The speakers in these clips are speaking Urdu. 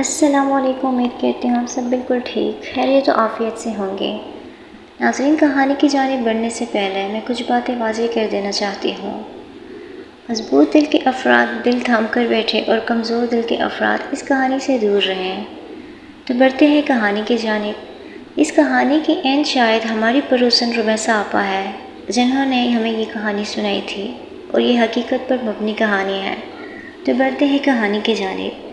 السلام علیکم، امید کرتی ہوں آپ سب بالکل ٹھیک خیریت و عافیت سے ہوں گے۔ ناظرین، کہانی کی جانب بڑھنے سے پہلے میں کچھ باتیں واضح کر دینا چاہتی ہوں۔ مضبوط دل کے افراد دل تھام کر بیٹھے اور کمزور دل کے افراد اس کہانی سے دور رہیں۔ تو بڑھتے ہیں کہانی کی جانب۔ اس کہانی کی اینڈ شاید ہماری پڑوسن رمیسا آپا ہے، جنہوں نے ہمیں یہ کہانی سنائی تھی، اور یہ حقیقت پر مبنی کہانی ہے۔ تو بڑھتے ہیں کہانی کی جانب۔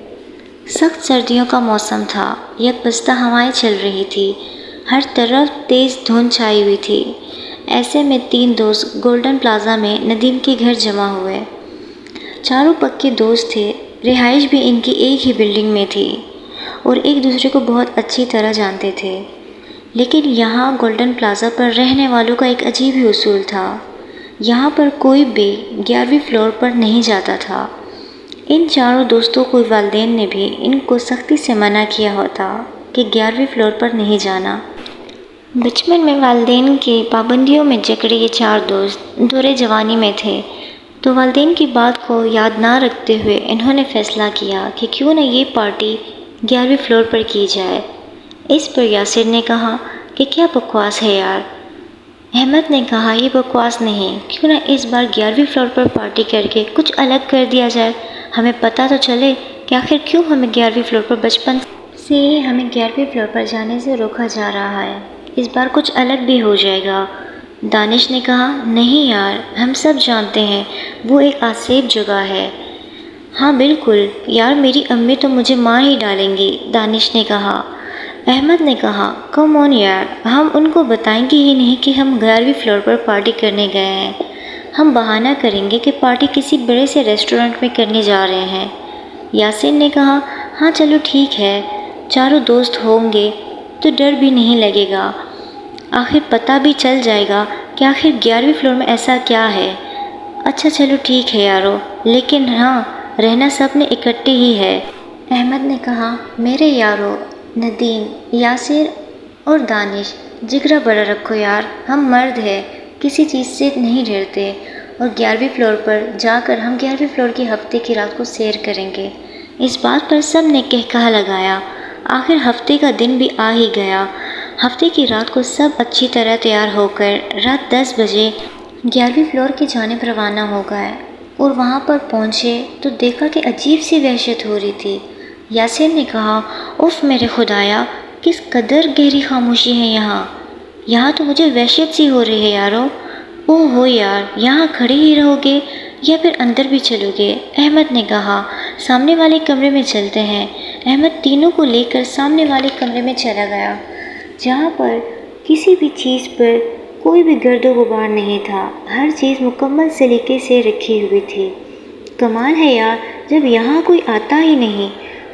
سخت سردیوں کا موسم تھا، یک بستہ ہوائیں چل رہی تھی، ہر طرف تیز دھند چھائی ہوئی تھی۔ ایسے میں تین دوست گولڈن پلازا میں ندیم کے گھر جمع ہوئے۔ چاروں پکے دوست تھے، رہائش بھی ان کی ایک ہی بلڈنگ میں تھی اور ایک دوسرے کو بہت اچھی طرح جانتے تھے۔ لیکن یہاں گولڈن پلازا پر رہنے والوں کا ایک عجیب ہی اصول تھا۔ یہاں پر کوئی بھی 11ویں فلور پر نہیں جاتا تھا۔ ان چاروں دوستوں کو والدین نے بھی ان کو سختی سے منع کیا ہوتا کہ 11ویں فلور پر نہیں جانا۔ بچپن میں والدین کی پابندیوں میں جکڑے یہ چار دوست دورے جوانی میں تھے، تو والدین کی بات کو یاد نہ رکھتے ہوئے انہوں نے فیصلہ کیا کہ کیوں نہ یہ پارٹی 11ویں فلور پر کی جائے۔ اس پر یاسر نے کہا کہ کیا بکواس ہے یار۔ احمد نے کہا یہ بکواس نہیں، کیوں نہ اس بار 11ویں فلور پر پارٹی کر کے کچھ الگ کر دیا جائے، ہمیں پتہ تو چلے کہ آخر کیوں ہمیں 11ویں فلور پر بچپن سے ہی ہمیں 11ویں فلور پر جانے سے روکا جا رہا ہے، اس بار کچھ الگ بھی ہو جائے گا۔ دانش نے کہا نہیں یار، ہم سب جانتے ہیں وہ ایک آسیب جگہ ہے۔ ہاں بالکل یار، میری امی تو مجھے مار ہی ڈالیں گی، دانش نے کہا۔ احمد نے کہا کم آن یار، ہم ان کو بتائیں گے ہی نہیں کہ ہم 11ویں فلور پر پارٹی کرنے گئے ہیں، ہم بہانہ کریں گے کہ پارٹی کسی بڑے سے ریسٹورنٹ میں کرنے جا رہے ہیں۔ یاسر نے کہا ہاں چلو ٹھیک ہے، چاروں دوست ہوں گے تو ڈر بھی نہیں لگے گا، آخر پتہ بھی چل جائے گا کہ آخر 11ویں فلور میں ایسا کیا ہے۔ اچھا چلو ٹھیک ہے یارو، لیکن ہاں رہنا سب نے اکٹھے ہی ہے۔ احمد نے کہا میرے یارو ندیم، یاسر اور دانش، جگرا بڑا رکھو یار، ہم مرد ہیں، کسی چیز سے نہیں ڈرتے، اور 11ویں فلور پر جا کر ہم 11ویں فلور کی ہفتے کی رات کو سیر کریں گے۔ اس بات پر سب نے کہا لگایا۔ آخر ہفتے کا دن بھی آ ہی گیا۔ ہفتے کی رات کو سب اچھی طرح تیار ہو کر رات 10 بجے 11ویں فلور کی جانب روانہ ہو گئے، اور وہاں پر پہنچے تو دیکھا کہ عجیب سی وحشت ہو رہی تھی۔ یاسر نے کہا اف میرے خدایا، کس قدر گہری خاموشی ہے یہاں، یہاں تو مجھے وحشت سی ہو رہی ہے یارو۔ اوہ ہو یار، یہاں کھڑے ہی رہو گے یا پھر اندر بھی چلو گے؟ احمد نے کہا سامنے والے کمرے میں چلتے ہیں۔ احمد تینوں کو لے کر سامنے والے کمرے میں چلا گیا، جہاں پر کسی بھی چیز پر کوئی بھی گرد و غبار نہیں تھا، ہر چیز مکمل سلیقے سے رکھی ہوئی تھی۔ کمال ہے یار، جب یہاں کوئی آتا ہی نہیں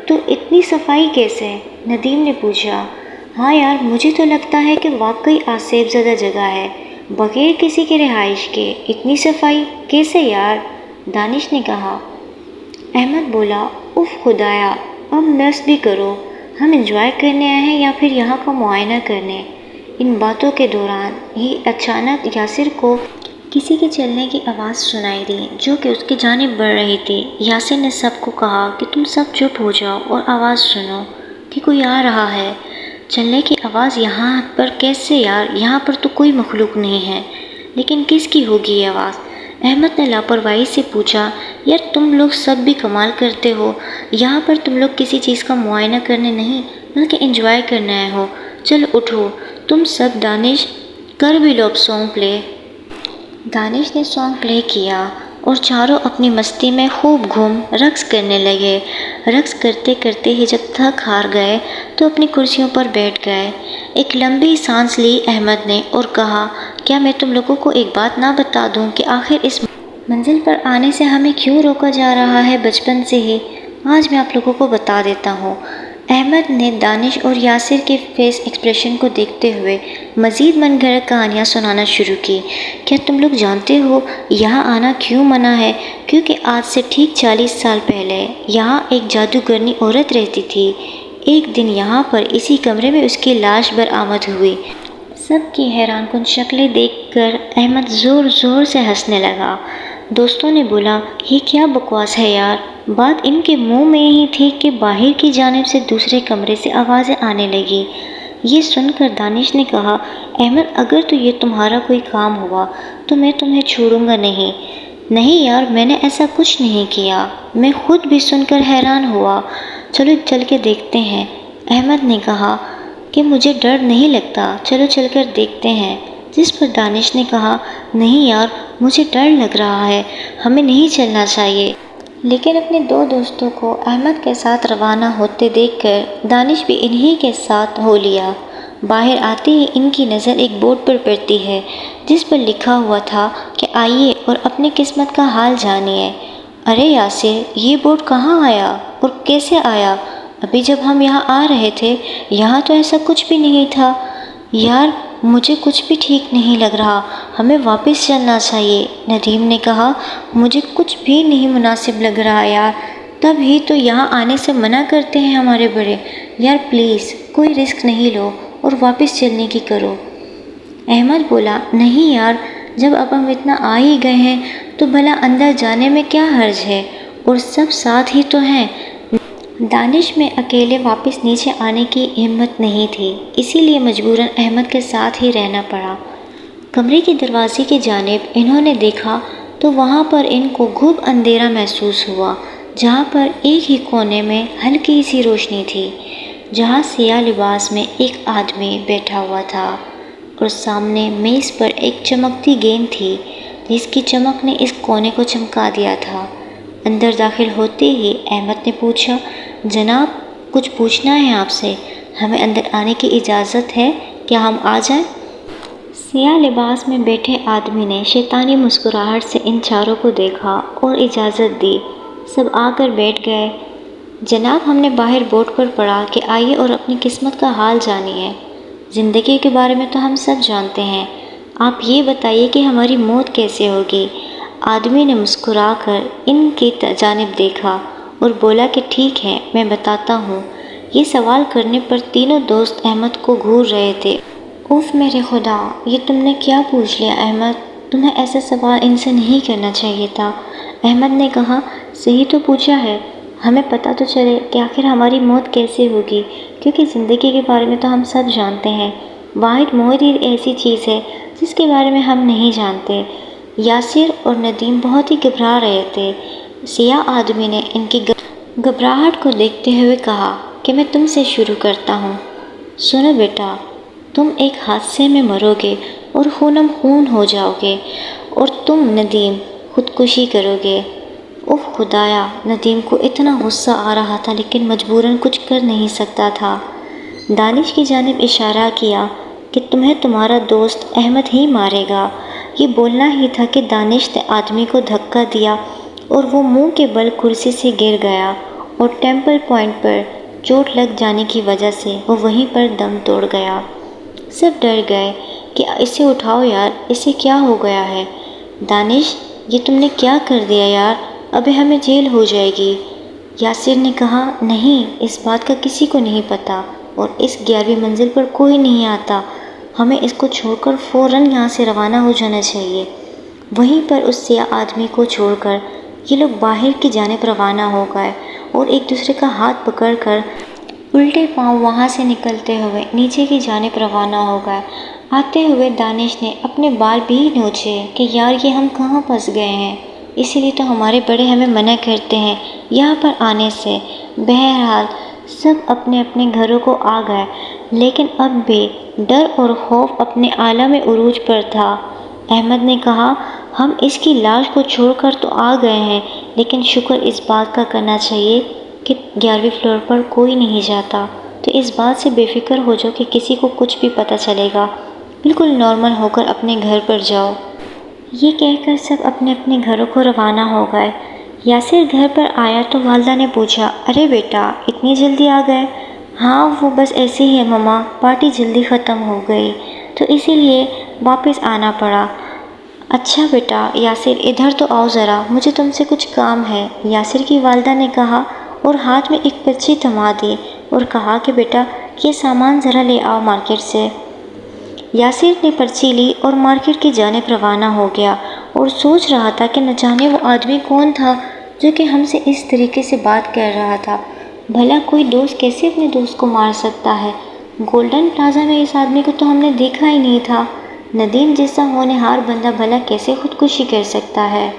تو اتنی صفائی کیسے؟ ندیم نے پوچھا۔ ہاں یار، مجھے تو لگتا ہے کہ واقعی آسیب زدہ جگہ ہے، بغیر کسی کے رہائش کے اتنی صفائی کیسے یار؟ دانش نے کہا۔ احمد بولا اف خدایا، اب نرس بھی کرو، ہم انجوائے کرنے آئے ہیں یا پھر یہاں کا معائنہ کرنے؟ ان باتوں کے دوران ہی اچانک یاسر کو کسی کے چلنے کی آواز سنائی دی، جو کہ اس کی جانب بڑھ رہی تھی۔ یاسر نے سب کو کہا کہ تم سب چپ ہو جاؤ اور آواز سنو کہ کوئی آ رہا ہے۔ چلنے کی آواز یہاں پر کیسے یار، یہاں پر تو کوئی مخلوق نہیں ہے، لیکن کس کی ہوگی یہ آواز؟ احمد نے لاپرواہی سے پوچھا یار تم لوگ سب بھی کمال کرتے ہو، یہاں پر تم لوگ کسی چیز کا معائنہ کرنے نہیں بلکہ انجوائے کرنے آئے ہو، چلو اٹھو تم سب۔ دانش کر بھی لو اب سانگ پلے۔ دانش نے سانگ پلے کیا اور چاروں اپنی مستی میں خوب گھوم رقص کرنے لگے۔ رقص کرتے کرتے ہی جب تھک ہار گئے تو اپنی کرسیوں پر بیٹھ گئے۔ ایک لمبی سانس لی احمد نے اور کہا کیا میں تم لوگوں کو ایک بات نہ بتا دوں کہ آخر اس منزل پر آنے سے ہمیں کیوں روکا جا رہا ہے بچپن سے ہی؟ آج میں آپ لوگوں کو بتا دیتا ہوں۔ احمد نے دانش اور یاسر کے فیس ایکسپریشن کو دیکھتے ہوئے مزید من گھڑت کہانیاں سنانا شروع کی۔ کیا تم لوگ جانتے ہو یہاں آنا کیوں منع ہے؟ کیونکہ آج سے ٹھیک 40 سال پہلے یہاں ایک جادوگرنی عورت رہتی تھی۔ ایک دن یہاں پر اسی کمرے میں اس کی لاش برآمد ہوئی۔ سب کی حیران کن شکلیں دیکھ کر احمد زور زور سے ہنسنے لگا۔ دوستوں نے بولا یہ کیا بکواس ہے یار، بات ان کے منہ میں ہی تھی کہ باہر کی جانب سے دوسرے کمرے سے آوازیں آنے لگی۔ یہ سن کر دانش نے کہا، احمد اگر تو یہ تمہارا کوئی کام ہوا تو میں تمہیں چھوڑوں گا نہیں۔ نہیں یار، میں نے ایسا کچھ نہیں کیا، میں خود بھی سن کر حیران ہوا۔ چلو چل کے دیکھتے ہیں۔ احمد نے کہا کہ مجھے ڈر نہیں لگتا، چلو چل کر دیکھتے ہیں۔ جس پر دانش نے کہا، نہیں یار مجھے ڈر لگ رہا ہے، ہمیں نہیں چلنا چاہیے۔ لیکن اپنے دو دوستوں کو احمد کے ساتھ روانہ ہوتے دیکھ کر دانش بھی انہی کے ساتھ ہو لیا۔ باہر آتے ہی ان کی نظر ایک بورڈ پر پڑتی ہے جس پر لکھا ہوا تھا کہ آئیے اور اپنی قسمت کا حال جانیے۔ ارے یاسر، یہ بورڈ کہاں آیا اور کیسے آیا؟ ابھی جب ہم یہاں آ رہے تھے یہاں تو ایسا کچھ بھی نہیں تھا۔ یار مجھے کچھ بھی ٹھیک نہیں لگ رہا، ہمیں واپس چلنا چاہیے۔ ندیم نے کہا، مجھے کچھ بھی نہیں مناسب لگ رہا یار، تب ہی تو یہاں آنے سے منع کرتے ہیں ہمارے بڑے۔ یار پلیز کوئی رسک نہیں لو اور واپس چلنے کی کرو۔ احمد بولا، نہیں یار، جب اب ہم اتنا آ ہی گئے ہیں تو بھلا اندر جانے میں کیا حرج ہے، اور سب ساتھ ہی تو ہیں۔ دانش میں اکیلے واپس نیچے آنے کی ہمت نہیں تھی، اسی لیے مجبوراً احمد کے ساتھ ہی رہنا پڑا۔ کمرے کے دروازے کی جانب انہوں نے دیکھا تو وہاں پر ان کو گھوب اندھیرا محسوس ہوا، جہاں پر ایک ہی کونے میں ہلکی سی روشنی تھی، جہاں سیاہ لباس میں ایک آدمی بیٹھا ہوا تھا اور سامنے میز پر ایک چمکتی گیند تھی جس کی چمک نے اس کونے کو چمکا دیا تھا۔ اندر داخل ہوتے ہی احمد نے پوچھا، جناب کچھ پوچھنا ہے آپ سے، ہمیں اندر آنے کی اجازت ہے، کیا ہم آ جائیں؟ سیاہ لباس میں بیٹھے آدمی نے شیطانی مسکراہٹ سے ان چاروں کو دیکھا اور اجازت دی۔ سب آ کر بیٹھ گئے۔ جناب ہم نے باہر بورڈ پر پڑھا کہ آئیے اور اپنی قسمت کا حال جانیے۔ زندگی کے بارے میں تو ہم سب جانتے ہیں، آپ یہ بتائیے کہ ہماری موت کیسے ہوگی؟ آدمی نے مسکرا کر ان کی جانب دیکھا اور بولا کہ ٹھیک ہے میں بتاتا ہوں۔ یہ سوال کرنے پر تینوں دوست احمد کو گھور رہے تھے۔ اوف میرے خدا، یہ تم نے کیا پوچھ لیا احمد، تمہیں ایسا سوال ان سے نہیں کرنا چاہیے تھا۔ احمد نے کہا، صحیح تو پوچھا ہے، ہمیں پتہ تو چلے کہ آخر ہماری موت کیسے ہوگی، کیونکہ زندگی کے بارے میں تو ہم سب جانتے ہیں، واحد موت ہی ایسی چیز ہے جس کے بارے میں ہم نہیں جانتے۔ یاسر اور ندیم بہت ہی گھبرا رہے تھے۔ سیاہ آدمی نے ان کی گھبراہٹ کو دیکھتے ہوئے کہا کہ میں تم سے شروع کرتا ہوں۔ سنو بیٹا، تم ایک حادثے میں مرو گے اور خونم خون ہو جاؤ گے، اور تم ندیم خودکشی کرو گے۔ اوہ خدایا، ندیم کو اتنا غصہ آ رہا تھا لیکن مجبوراً کچھ کر نہیں سکتا تھا۔ دانش کی جانب اشارہ کیا کہ تمہیں تمہارا دوست احمد ہی مارے گا۔ یہ بولنا ہی تھا کہ دانش نے آدمی کو دھکا دیا اور وہ منہ کے بل کرسی سے گر گیا اور ٹیمپل پوائنٹ پر چوٹ لگ جانے کی وجہ سے وہ وہیں پر دم توڑ گیا۔ سب ڈر گئے کہ اسے اٹھاؤ یار، اسے کیا ہو گیا ہے؟ دانش، یہ تم نے کیا کر دیا یار، ابھی ہمیں جیل ہو جائے گی۔ یاسر نے کہا، نہیں، اس بات کا کسی کو نہیں پتہ اور اس 11ویں منزل پر کوئی نہیں آتا، ہمیں اس کو چھوڑ کر فوراً یہاں سے روانہ ہو جانا چاہیے۔ وہیں پر اس سیاہ آدمی کو چھوڑ کر یہ لوگ باہر کی جانب روانہ ہو گئے اور ایک دوسرے کا ہاتھ پکڑ کر الٹے پاؤں وہاں سے نکلتے ہوئے نیچے کی جانب روانہ ہو گئے۔ آتے ہوئے دانش نے اپنے بال بھی نوچے کہ یار یہ ہم کہاں پھنس گئے ہیں، اسی لیے تو ہمارے بڑے ہمیں منع کرتے ہیں یہاں پر آنے سے۔ بہرحال سب اپنے اپنے گھروں کو آ گئے، لیکن اب بھی ڈر اور خوف اپنے عالم عروج پر تھا۔ احمد نے کہا، ہم اس کی لاش کو چھوڑ کر تو آ گئے ہیں، لیکن شکر اس بات کا کرنا چاہیے کہ 11ویں فلور پر کوئی نہیں جاتا، تو اس بات سے بے فکر ہو جاؤ کہ کسی کو کچھ بھی پتہ چلے گا، بالکل نارمل ہو کر اپنے گھر پر جاؤ۔ یہ کہہ کر سب اپنے اپنے گھروں کو روانہ ہو گئے۔ یاسر گھر پر آیا تو والدہ نے پوچھا، ارے بیٹا اتنی جلدی آ گئے؟ ہاں وہ بس ایسے ہی ہے مما، پارٹی جلدی ختم ہو گئی تو اسی لیے واپس آنا پڑا۔ اچھا بیٹا یاسر ادھر تو آؤ ذرا، مجھے تم سے کچھ کام ہے، یاسر کی والدہ نے کہا اور ہاتھ میں ایک پرچی تھما دی اور کہا کہ بیٹا یہ سامان ذرا لے آؤ مارکیٹ سے۔ یاسر نے پرچی لی اور مارکیٹ کی جانب روانہ ہو گیا اور سوچ رہا تھا کہ نہ جانے وہ آدمی کون تھا جو کہ ہم سے اس طریقے سے بات کر رہا تھا۔ بھلا کوئی دوست کیسے اپنے دوست کو مار سکتا ہے؟ گولڈن پلازا میں اس آدمی کو تو ہم نے دیکھا ہی نہیں تھا۔ ندیم جیسا ہونہار بندہ بھلا کیسے خودکشی کر سکتا ہے؟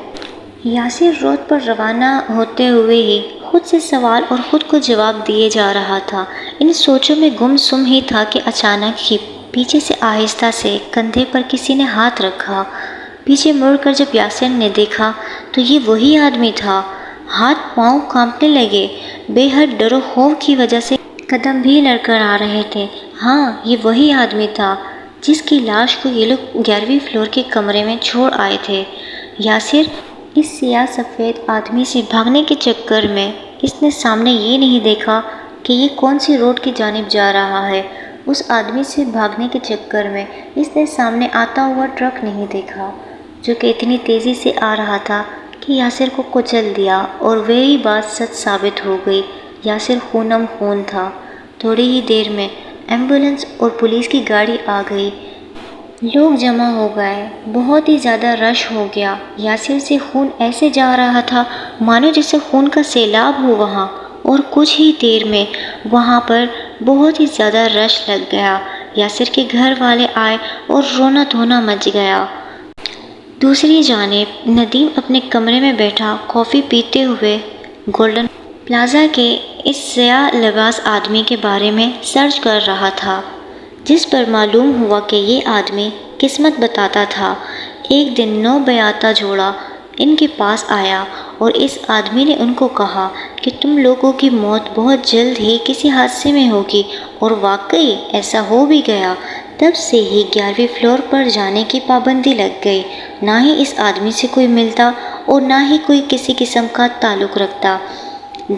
یاسر روڈ پر روانہ ہوتے ہوئے ہی خود سے سوال اور خود کو جواب دیے جا رہا تھا۔ ان سوچوں میں گم سم ہی تھا کہ اچانک ہی پیچھے سے آہستہ سے کندھے پر کسی نے ہاتھ رکھا۔ پیچھے مڑ کر جب یاسر نے دیکھا تو یہ وہی آدمی تھا۔ ہاتھ پاؤں کانپنے لگے، بے حد ڈر و خوف کی وجہ سے قدم بھی لڑکھڑا آ رہے تھے۔ ہاں، یہ وہی آدمی تھا جس کی لاش کو یہ لوگ 11ویں فلور کے کمرے میں چھوڑ آئے تھے۔ یاسر اس سیاہ سفید آدمی سے بھاگنے کے چکر میں اس نے سامنے یہ نہیں دیکھا کہ یہ کون سی روڈ کی جانب جا رہا ہے۔ اس آدمی سے بھاگنے کے چکر میں اس نے سامنے آتا ہوا ٹرک نہیں دیکھا، جو کہ اتنی تیزی سے آ رہا تھا کہ یاسر کو کچل دیا، اور وہی بات سچ ثابت ہو گئی۔ یاسر خونم خون تھا۔ تھوڑی ہی دیر میں ایمبولینس اور پولیس کی گاڑی آ گئی۔ لوگ جمع ہو گئے، بہت ہی زیادہ رش ہو گیا۔ یاسر سے خون ایسے جا رہا تھا مانو جیسے خون کا سیلاب ہو وہاں، اور کچھ ہی دیر میں وہاں پر بہت ہی زیادہ رش لگ گیا۔ یاسر کے گھر والے آئے اور رونا دھونا مچ گیا۔ دوسری جانب ندیم اپنے کمرے میں بیٹھا کافی پیتے ہوئے گولڈن پلازا کے اس سیاہ لباس آدمی کے بارے میں سرچ کر رہا تھا، جس پر معلوم ہوا کہ یہ آدمی قسمت بتاتا تھا۔ ایک دن نوبیاتا جوڑا ان کے پاس آیا اور اس آدمی نے ان کو کہا کہ تم لوگوں کی موت بہت جلد ہی کسی حادثے میں ہوگی، اور واقعی ایسا ہو بھی گیا۔ تب سے ہی 11ویں فلور پر جانے کی پابندی لگ گئی۔ نہ ہی اس آدمی سے کوئی ملتا اور نہ ہی کوئی کسی قسم کا تعلق رکھتا۔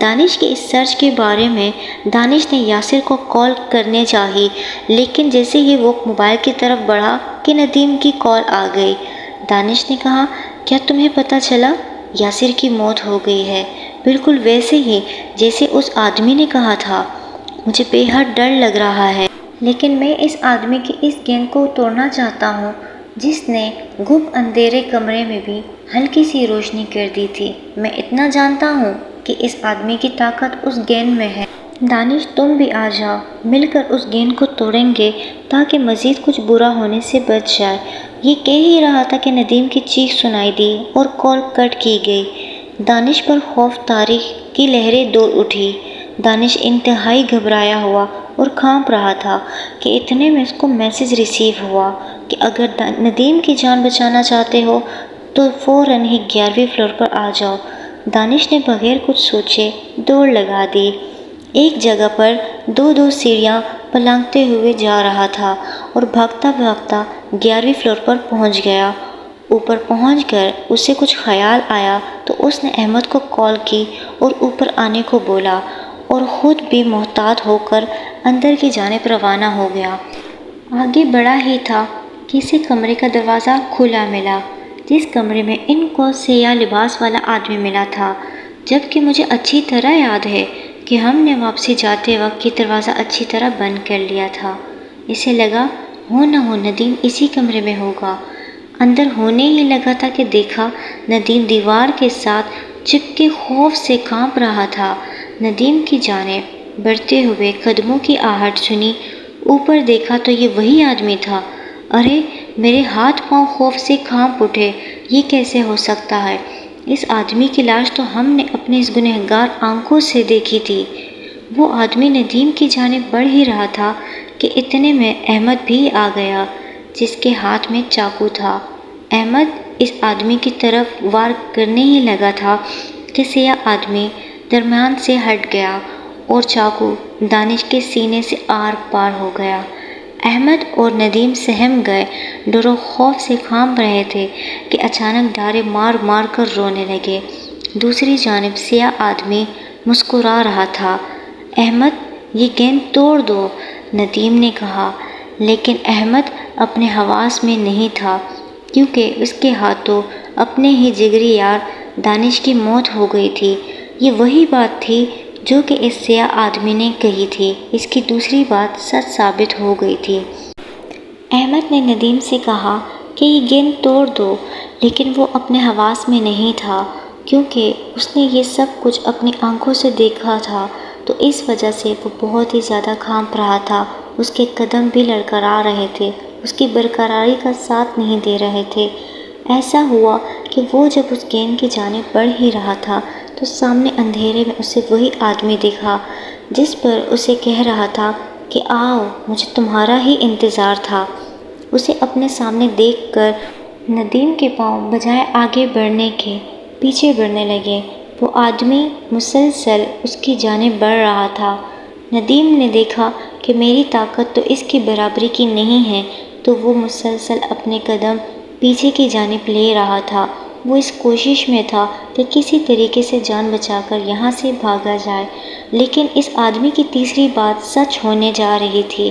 دانش کے اس سرچ کے بارے میں دانش نے یاسر کو کال کرنے چاہی، لیکن جیسے ہی وہ موبائل کی طرف بڑھا کہ ندیم کی کال آ گئی۔ دانش نے کہا، کیا تمہیں پتہ چلا؟ یاسر کی موت ہو گئی ہے، بالکل ویسے ہی جیسے اس آدمی نے کہا تھا۔ مجھے بے حد ڈر لگ رہا ہے، لیکن میں اس آدمی کی اس گینگ کو توڑنا چاہتا ہوں جس نے گم اندھیرے کمرے میں بھی ہلکی سی روشنی کر دی تھی۔ میں اتنا جانتا ہوں کہ اس آدمی کی طاقت اس گینگ میں ہے۔ دانش تم بھی آ جاؤ، مل کر اس گینگ کو توڑیں گے تاکہ مزید کچھ برا ہونے سے بچ جائے۔ یہ کہہ ہی رہا تھا کہ ندیم کی چیخ سنائی دی اور کال کٹ کی گئی۔ دانش پر خوف طاری کی لہریں دوڑ اٹھی۔ دانش انتہائی گھبرایا ہوا اور کانپ رہا تھا کہ اتنے میں اس کو میسج ریسیو ہوا کہ اگر ندیم کی جان بچانا چاہتے ہو تو فوراً ہی 11ویں فلور پر آ جاؤ۔ دانش نے بغیر کچھ سوچے دوڑ لگا دی۔ ایک جگہ پر دو سیڑھیاں پلانگتے ہوئے جا رہا تھا اور بھاگتا بھاگتا 11ویں فلور پر پہنچ گیا۔ اوپر پہنچ کر اسے کچھ خیال آیا تو اس نے احمد کو کال کی اور اوپر آنے کو بولا، اور خود بھی محتاط ہو کر اندر کی جانب روانہ ہو گیا۔ آگے بڑھا ہی تھا کہ اسے کمرے کا دروازہ کھلا ملا، جس کمرے میں ان کو سیاہ لباس والا آدمی ملا تھا، جبکہ مجھے اچھی طرح یاد ہے کہ ہم نے واپسی جاتے وقت یہ دروازہ اچھی طرح بند کر لیا تھا۔ اسے لگا ہو نہ ہو ندیم اسی کمرے میں ہوگا۔ اندر ہونے ہی لگا تھا کہ دیکھا ندیم دیوار کے ساتھ چپکے خوف سے کانپ رہا تھا۔ ندیم کی جانب بڑھتے ہوئے قدموں کی آہٹ سنی، اوپر دیکھا تو یہ وہی آدمی تھا۔ ارے میرے ہاتھ پاؤں خوف سے کانپ اٹھے، یہ کیسے ہو سکتا ہے؟ اس آدمی کی لاش تو ہم نے اپنے اس گنہگار آنکھوں سے دیکھی تھی۔ وہ آدمی ندیم کی جانب بڑھ ہی رہا تھا کہ اتنے میں احمد بھی آ گیا، جس کے ہاتھ میں چاقو تھا۔ احمد اس آدمی کی طرف وار کرنے ہی لگا تھا کہ سیاہ آدمی درمیان سے ہٹ گیا اور چاقو دانش کے سینے سے آر پار ہو گیا۔ احمد اور ندیم سہم گئے، ڈر و خوف سے کانپ رہے تھے کہ اچانک ڈارے مار مار کر رونے لگے۔ دوسری جانب سیاہ آدمی مسکرا رہا تھا۔ احمد یہ گیند توڑ دو، ندیم نے کہا، لیکن احمد اپنے حواس میں نہیں تھا، کیونکہ اس کے ہاتھوں اپنے ہی جگری یار دانش کی موت ہو گئی تھی۔ یہ وہی بات تھی جو کہ اس سیاہ آدمی نے کہی تھی۔ اس کی دوسری بات سچ ثابت ہو گئی تھی۔ احمد نے ندیم سے کہا کہ یہ گیند توڑ دو، لیکن وہ اپنے حواس میں نہیں تھا، کیونکہ اس نے یہ سب کچھ اپنی آنکھوں سے دیکھا تھا، تو اس وجہ سے وہ بہت ہی زیادہ کانپ رہا تھا۔ اس کے قدم بھی لڑکھڑا رہے تھے، اس کی برقراری کا ساتھ نہیں دے رہے تھے۔ ایسا ہوا کہ وہ جب اس گیند کی جانب بڑھ ہی رہا تھا تو سامنے اندھیرے میں اسے وہی آدمی دکھا جس پر اسے کہہ رہا تھا کہ آؤ، مجھے تمہارا ہی انتظار تھا۔ اسے اپنے سامنے دیکھ کر ندیم کے پاؤں بجائے آگے بڑھنے کے پیچھے بڑھنے لگے۔ وہ آدمی مسلسل اس کی جانب بڑھ رہا تھا۔ ندیم نے دیکھا کہ میری طاقت تو اس کی برابری کی نہیں ہے، تو وہ مسلسل اپنے قدم پیچھے کی جانب لے رہا تھا۔ وہ اس کوشش میں تھا کہ کسی طریقے سے جان بچا کر یہاں سے بھاگا جائے، لیکن اس آدمی کی تیسری بات سچ ہونے جا رہی تھی۔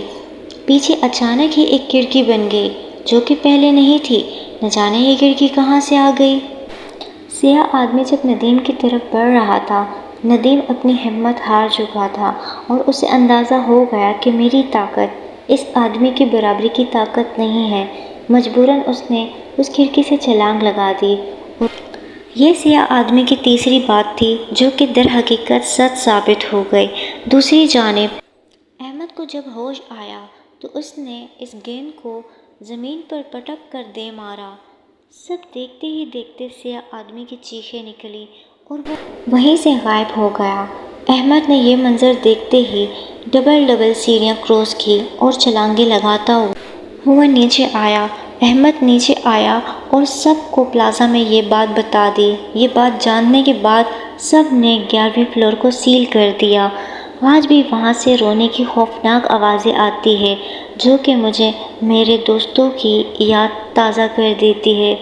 پیچھے اچانک ہی ایک کھڑکی بن گئی جو کہ پہلے نہیں تھی۔ نہ جانے یہ کھڑکی کہاں سے آ گئی۔ سیاہ آدمی جب ندیم کی طرف بڑھ رہا تھا، ندیم اپنی ہمت ہار چکا تھا اور اسے اندازہ ہو گیا کہ میری طاقت اس آدمی کی برابری کی طاقت نہیں ہے۔ مجبوراً اس نے اس کھڑکی سے چھلانگ لگا دی۔ یہ سیاہ آدمی کی تیسری بات تھی جو کہ در حقیقت سچ ثابت ہو گئی۔ دوسری جانب احمد کو جب ہوش آیا تو اس نے اس گیند کو زمین پر پٹک کر دے مارا۔ سب دیکھتے ہی دیکھتے سیاہ آدمی کی چیخیں نکلی اور وہ وہیں سے غائب ہو گیا۔ احمد نے یہ منظر دیکھتے ہی ڈبل سیڑھیاں کراس کی اور چھلانگیں لگاتا ہوا نیچے آیا۔ احمد نیچے آیا اور سب کو پلازا میں یہ بات بتا دی۔ یہ بات جاننے کے بعد سب نے 11ویں فلور کو سیل کر دیا۔ آج بھی وہاں سے رونے کی خوفناک آوازیں آتی ہیں جو کہ مجھے میرے دوستوں کی یاد تازہ کر دیتی ہے۔